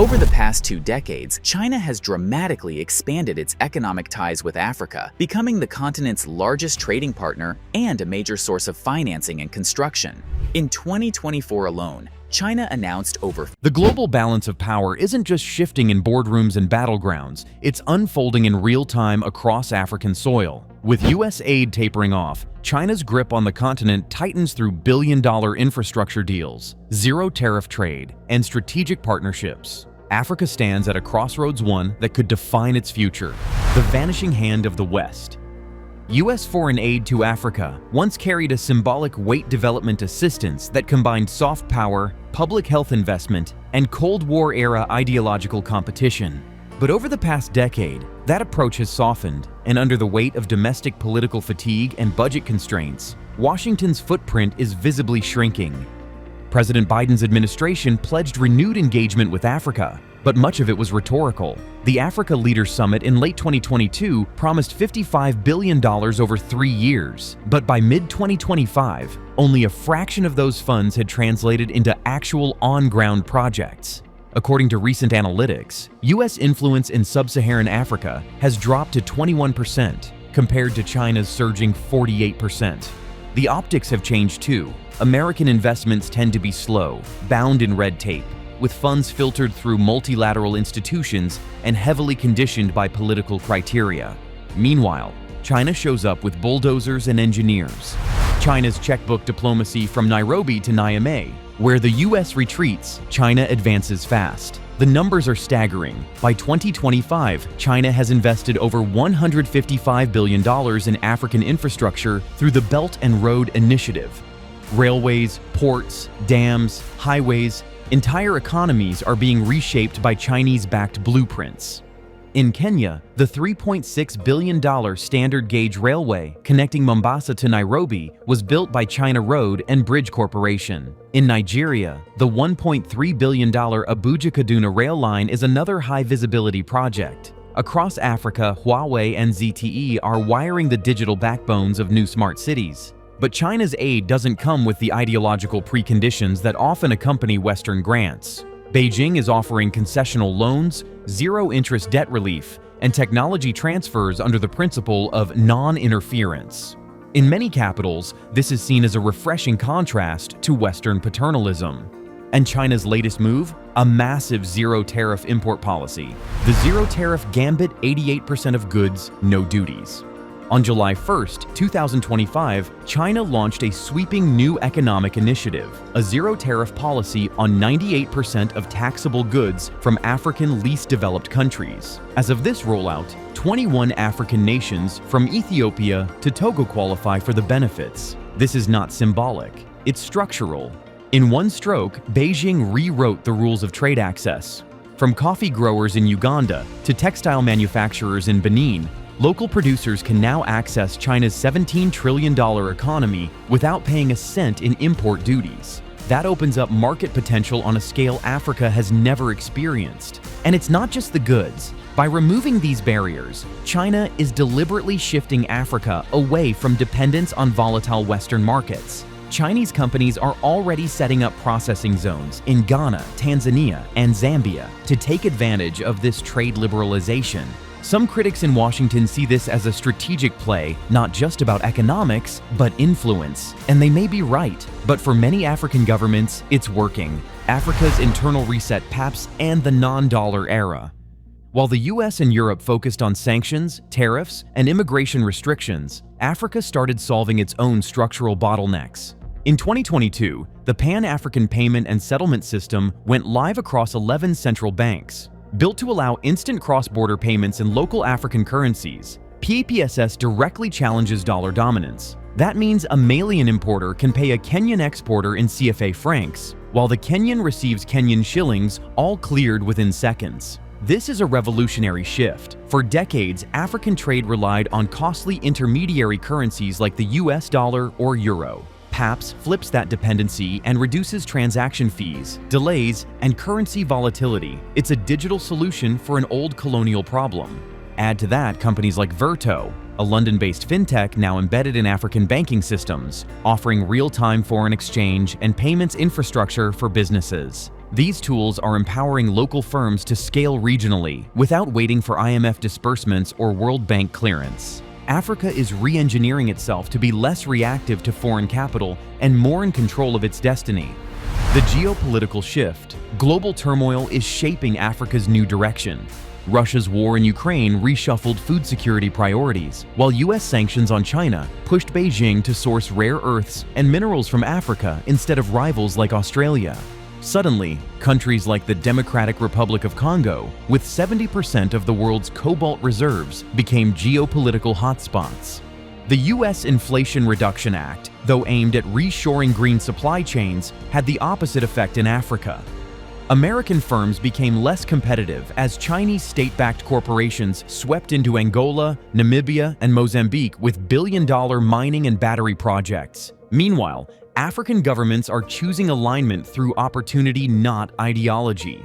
Over the past 2 decades, China has dramatically expanded its economic ties with Africa, becoming the continent's largest trading partner and a major source of financing and construction. In 2024 alone, China announced over. The global balance of power isn't just shifting in boardrooms and battlegrounds, it's unfolding in real time across African soil. With US aid tapering off, China's grip on the continent tightens through billion-dollar infrastructure deals, zero-tariff trade, and strategic partnerships. Africa stands at a crossroads, one that could define its future: the vanishing hand of the West. U.S. foreign aid to Africa once carried a symbolic weight development assistance that combined soft power, public health investment, and Cold War-era ideological competition. But over the past decade, that approach has softened, and under the weight of domestic political fatigue and budget constraints, Washington's footprint is visibly shrinking. President Biden's administration pledged renewed engagement with Africa, but much of it was rhetorical. The Africa Leaders Summit in late 2022 promised $55 billion over 3 years, but by mid-2025, only a fraction of those funds had translated into actual on-ground projects. According to recent analytics, U.S. influence in sub-Saharan Africa has dropped to 21%, compared to China's surging 48%. The optics have changed too. American investments tend to be slow, bound in red tape, with funds filtered through multilateral institutions and heavily conditioned by political criteria. Meanwhile, China shows up with bulldozers and engineers. China's checkbook diplomacy from Nairobi to Niamey. Where the US retreats, China advances fast. The numbers are staggering. By 2025, China has invested over $155 billion in African infrastructure through the Belt and Road Initiative. Railways, ports, dams, highways, entire economies are being reshaped by Chinese-backed blueprints. In Kenya, the $3.6 billion standard gauge railway connecting Mombasa to Nairobi was built by China Road and Bridge Corporation. In Nigeria, the $1.3 billion Abuja-Kaduna rail line is another high-visibility project. Across Africa, Huawei and ZTE are wiring the digital backbones of new smart cities. But China's aid doesn't come with the ideological preconditions that often accompany Western grants. Beijing is offering concessional loans, zero-interest debt relief, and technology transfers under the principle of non-interference. In many capitals, this is seen as a refreshing contrast to Western paternalism. And China's latest move? A massive zero-tariff import policy. The zero-tariff Gambit 88% of goods, no duties. On July 1, 2025, China launched a sweeping new economic initiative, a zero-tariff policy on 98% of taxable goods from African least developed countries. As of this rollout, 21 African nations from Ethiopia to Togo qualify for the benefits. This is not symbolic, it's structural. In one stroke, Beijing rewrote the rules of trade access. From coffee growers in Uganda to textile manufacturers in Benin, local producers can now access China's $17 trillion economy without paying a cent in import duties. That opens up market potential on a scale Africa has never experienced. And it's not just the goods. By removing these barriers, China is deliberately shifting Africa away from dependence on volatile Western markets. Chinese companies are already setting up processing zones in Ghana, Tanzania, and Zambia to take advantage of this trade liberalization. Some critics in Washington see this as a strategic play, not just about economics, but influence. And they may be right, but for many African governments, it's working. Africa's internal reset PAPSS and the non-dollar era. While the US and Europe focused on sanctions, tariffs, and immigration restrictions, Africa started solving its own structural bottlenecks. In 2022, the Pan-African Payment and Settlement System went live across 11 central banks. Built to allow instant cross-border payments in local African currencies, PAPSS directly challenges dollar dominance. That means a Malian importer can pay a Kenyan exporter in CFA francs, while the Kenyan receives Kenyan shillings, all cleared within seconds. This is a revolutionary shift. For decades, African trade relied on costly intermediary currencies like the US dollar or euro. PAPSS flips that dependency and reduces transaction fees, delays, and currency volatility. It's a digital solution for an old colonial problem. Add to that companies like Verto, a London-based fintech now embedded in African banking systems, offering real-time foreign exchange and payments infrastructure for businesses. These tools are empowering local firms to scale regionally without waiting for IMF disbursements or World Bank clearance. Africa is re-engineering itself to be less reactive to foreign capital and more in control of its destiny. The geopolitical shift. Global turmoil is shaping Africa's new direction. Russia's war in Ukraine reshuffled food security priorities, while US sanctions on China pushed Beijing to source rare earths and minerals from Africa instead of rivals like Australia. Suddenly, countries like the Democratic Republic of Congo, with 70% of the world's cobalt reserves, became geopolitical hotspots. The U.S. Inflation Reduction Act, though aimed at reshoring green supply chains, had the opposite effect in Africa. American firms became less competitive as Chinese state-backed corporations swept into Angola, Namibia, and Mozambique with billion-dollar mining and battery projects. Meanwhile, African governments are choosing alignment through opportunity, not ideology.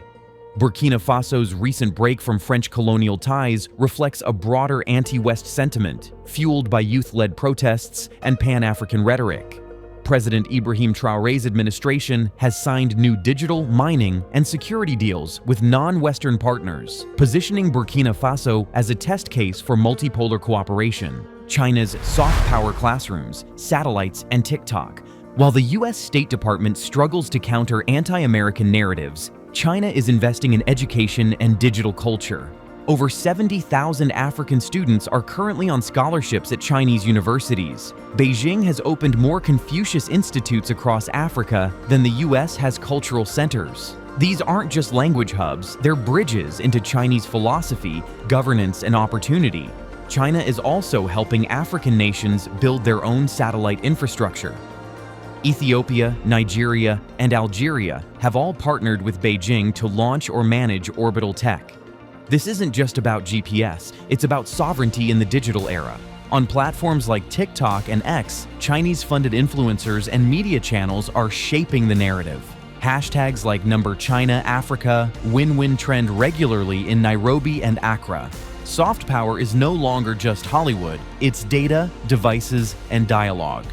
Burkina Faso's recent break from French colonial ties reflects a broader anti-West sentiment, fueled by youth-led protests and Pan-African rhetoric. President Ibrahim Traoré's administration has signed new digital, mining, and security deals with non-Western partners, positioning Burkina Faso as a test case for multipolar cooperation. China's soft power classrooms, satellites, and TikTok. While the U.S. State Department struggles to counter anti-American narratives, China is investing in education and digital culture. Over 70,000 African students are currently on scholarships at Chinese universities. Beijing has opened more Confucius institutes across Africa than the U.S. has cultural centers. These aren't just language hubs, they're bridges into Chinese philosophy, governance, and opportunity. China is also helping African nations build their own satellite infrastructure. Ethiopia, Nigeria, and Algeria have all partnered with Beijing to launch or manage orbital tech. This isn't just about GPS, it's about sovereignty in the digital era. On platforms like TikTok and X, Chinese-funded influencers and media channels are shaping the narrative. Hashtags like #ChinaAfrica win-win trend regularly in Nairobi and Accra. Soft power is no longer just Hollywood, it's data, devices, and dialogue.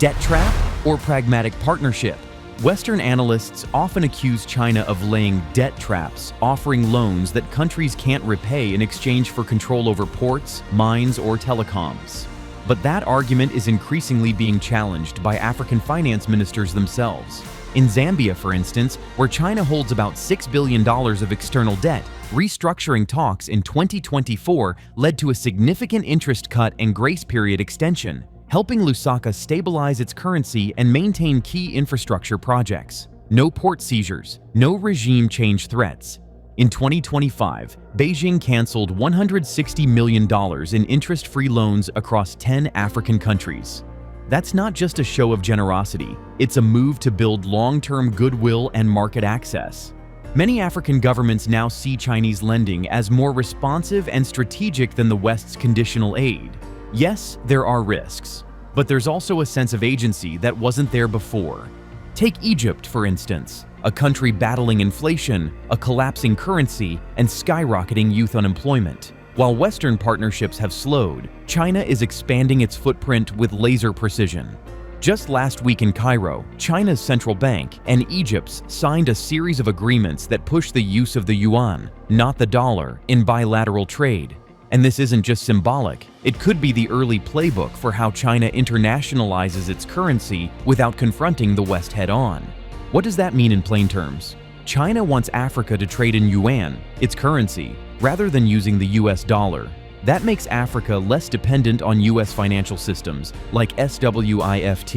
Debt trap or pragmatic partnership? Western analysts often accuse China of laying debt traps, offering loans that countries can't repay in exchange for control over ports, mines, or telecoms. But that argument is increasingly being challenged by African finance ministers themselves. In Zambia, for instance, where China holds about $6 billion of external debt, restructuring talks in 2024 led to a significant interest cut and grace period extension, helping Lusaka stabilize its currency and maintain key infrastructure projects. No port seizures, no regime change threats. In 2025, Beijing canceled $160 million in interest-free loans across 10 African countries. That's not just a show of generosity, it's a move to build long-term goodwill and market access. Many African governments now see Chinese lending as more responsive and strategic than the West's conditional aid. Yes, there are risks, but there's also a sense of agency that wasn't there before. Take Egypt, for instance, a country battling inflation, a collapsing currency, and skyrocketing youth unemployment. While Western partnerships have slowed, China is expanding its footprint with laser precision. Just last week in Cairo, China's central bank and Egypt's signed a series of agreements that push the use of the yuan, not the dollar, in bilateral trade. And this isn't just symbolic, it could be the early playbook for how China internationalizes its currency without confronting the West head-on. What does that mean in plain terms? China wants Africa to trade in yuan, its currency, rather than using the US dollar. That makes Africa less dependent on US financial systems like SWIFT,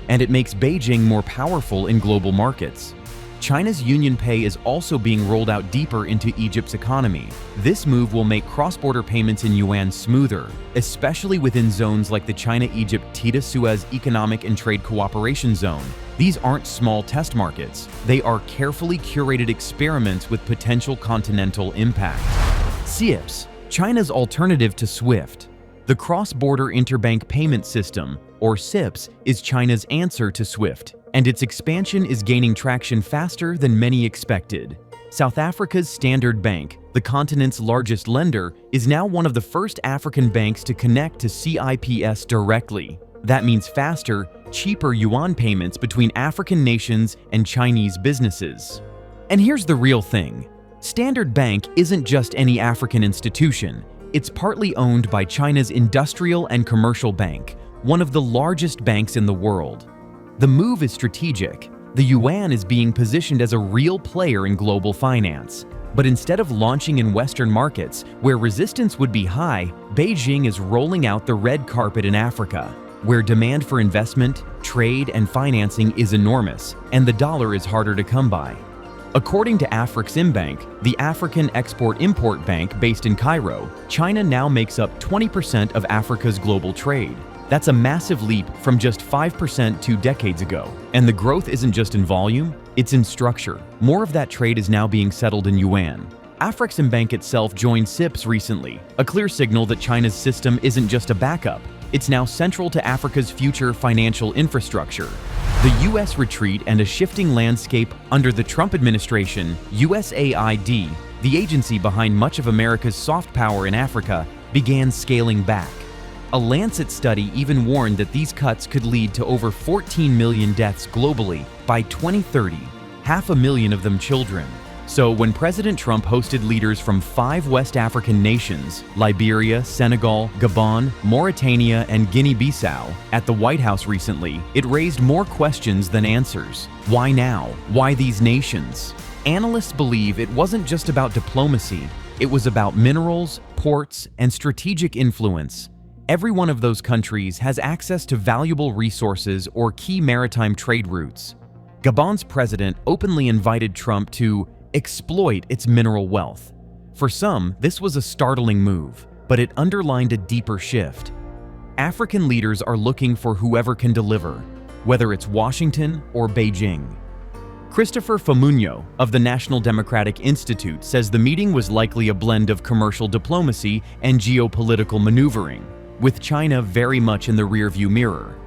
and it makes Beijing more powerful in global markets. China's UnionPay is also being rolled out deeper into Egypt's economy. This move will make cross-border payments in yuan smoother, especially within zones like the China-Egypt Tita-Suez Economic and Trade Cooperation Zone. These aren't small test markets. They are carefully curated experiments with potential continental impact. CIPS, China's alternative to SWIFT. The Cross-Border Interbank Payment System, or CIPS, is China's answer to SWIFT, and its expansion is gaining traction faster than many expected. South Africa's Standard Bank, the continent's largest lender, is now one of the first African banks to connect to CIPS directly. That means faster, cheaper yuan payments between African nations and Chinese businesses. And here's the real thing. Standard Bank isn't just any African institution. It's partly owned by China's Industrial and Commercial Bank, one of the largest banks in the world. The move is strategic. The yuan is being positioned as a real player in global finance. But instead of launching in Western markets, where resistance would be high, Beijing is rolling out the red carpet in Africa, where demand for investment, trade, and financing is enormous, and the dollar is harder to come by. According to Afreximbank, the African Export-Import Bank based in Cairo, China now makes up 20% of Africa's global trade. That's a massive leap from just 5% 2 decades ago. And the growth isn't just in volume, it's in structure. More of that trade is now being settled in yuan. Afreximbank itself joined CIPS recently, a clear signal that China's system isn't just a backup. It's now central to Africa's future financial infrastructure. The U.S. retreat and a shifting landscape under the Trump administration, USAID, the agency behind much of America's soft power in Africa, began scaling back. A Lancet study even warned that these cuts could lead to over 14 million deaths globally by 2030, 500,000 of them children. So when President Trump hosted leaders from 5 West African nations, Liberia, Senegal, Gabon, Mauritania, and Guinea-Bissau, at the White House recently, it raised more questions than answers. Why now? Why these nations? Analysts believe it wasn't just about diplomacy, it was about minerals, ports, and strategic influence. Every one of those countries has access to valuable resources or key maritime trade routes. Gabon's president openly invited Trump to exploit its mineral wealth. For some, this was a startling move, but it underlined a deeper shift. African leaders are looking for whoever can deliver, whether it's Washington or Beijing. Christopher Famunyo of the National Democratic Institute says the meeting was likely a blend of commercial diplomacy and geopolitical maneuvering, with China very much in the rearview mirror.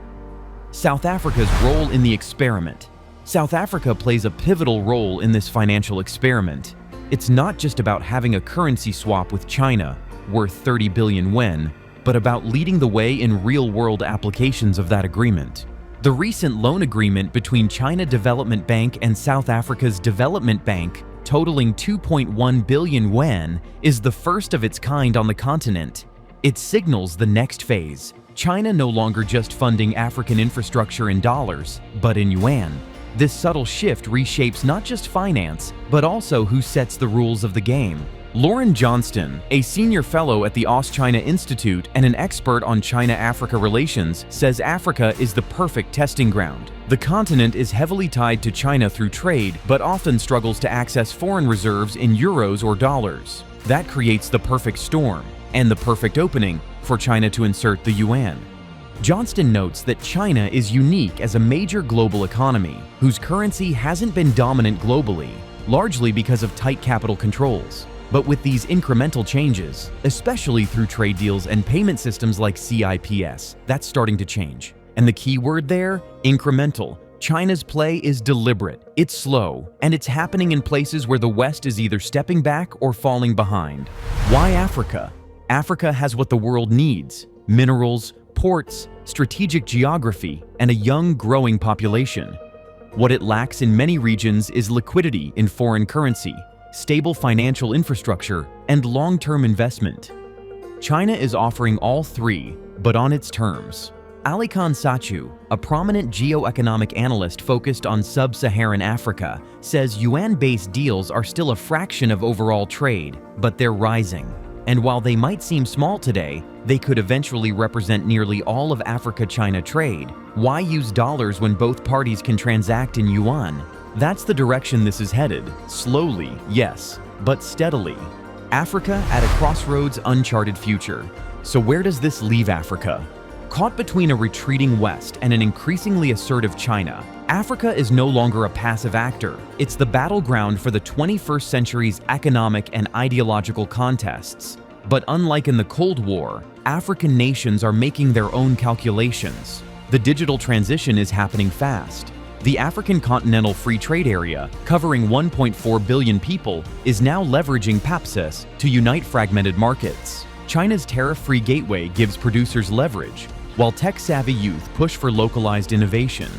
South Africa's role in the experiment. South Africa plays a pivotal role in this financial experiment. It's not just about having a currency swap with China, worth 30 billion yuan, but about leading the way in real-world applications of that agreement. The recent loan agreement between China Development Bank and South Africa's Development Bank, totaling 2.1 billion yuan, is the first of its kind on the continent. It signals the next phase. China no longer just funding African infrastructure in dollars, but in yuan. This subtle shift reshapes not just finance, but also who sets the rules of the game. Lauren Johnston, a senior fellow at the Aus-China Institute and an expert on China-Africa relations, says Africa is the perfect testing ground. The continent is heavily tied to China through trade, but often struggles to access foreign reserves in euros or dollars. That creates the perfect storm and the perfect opening for China to insert the yuan. Johnston notes that China is unique as a major global economy whose currency hasn't been dominant globally, largely because of tight capital controls. But with these incremental changes, especially through trade deals and payment systems like CIPS, that's starting to change. And the key word there, incremental. China's play is deliberate, it's slow, and it's happening in places where the West is either stepping back or falling behind. Why Africa? Africa has what the world needs: minerals, ports, strategic geography, and a young, growing population. What it lacks in many regions is liquidity in foreign currency, stable financial infrastructure, and long-term investment. China is offering all three, but on its terms. Alikan Sachu, a prominent geoeconomic analyst focused on sub-Saharan Africa, says yuan-based deals are still a fraction of overall trade, but they're rising. And while they might seem small today, they could eventually represent nearly all of Africa-China trade. Why use dollars when both parties can transact in yuan? That's the direction this is headed. Slowly, yes, but steadily. Africa at a crossroads, uncharted future. So where does this leave Africa? Caught between a retreating West and an increasingly assertive China, Africa is no longer a passive actor. It's the battleground for the 21st century's economic and ideological contests. But unlike in the Cold War, African nations are making their own calculations. The digital transition is happening fast. The African Continental Free Trade Area, covering 1.4 billion people, is now leveraging PAPSS to unite fragmented markets. China's tariff-free gateway gives producers leverage, while tech-savvy youth push for localized innovation.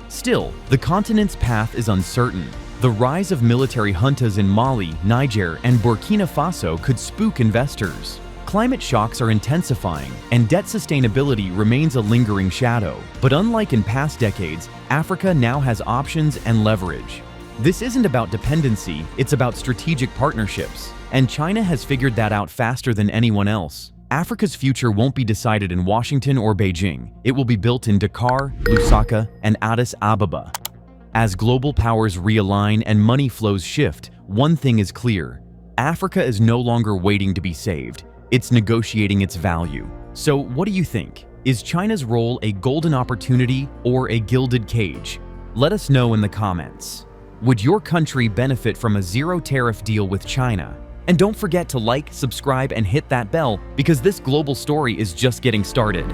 Still, the continent's path is uncertain. The rise of military juntas in Mali, Niger, and Burkina Faso could spook investors. Climate shocks are intensifying, and debt sustainability remains a lingering shadow. But unlike in past decades, Africa now has options and leverage. This isn't about dependency, it's about strategic partnerships. And China has figured that out faster than anyone else. Africa's future won't be decided in Washington or Beijing. It will be built in Dakar, Lusaka, and Addis Ababa. As global powers realign and money flows shift, one thing is clear. Africa is no longer waiting to be saved. It's negotiating its value. So what do you think? Is China's role a golden opportunity or a gilded cage? Let us know in the comments. Would your country benefit from a zero-tariff deal with China? And don't forget to like, subscribe, and hit that bell because this global story is just getting started.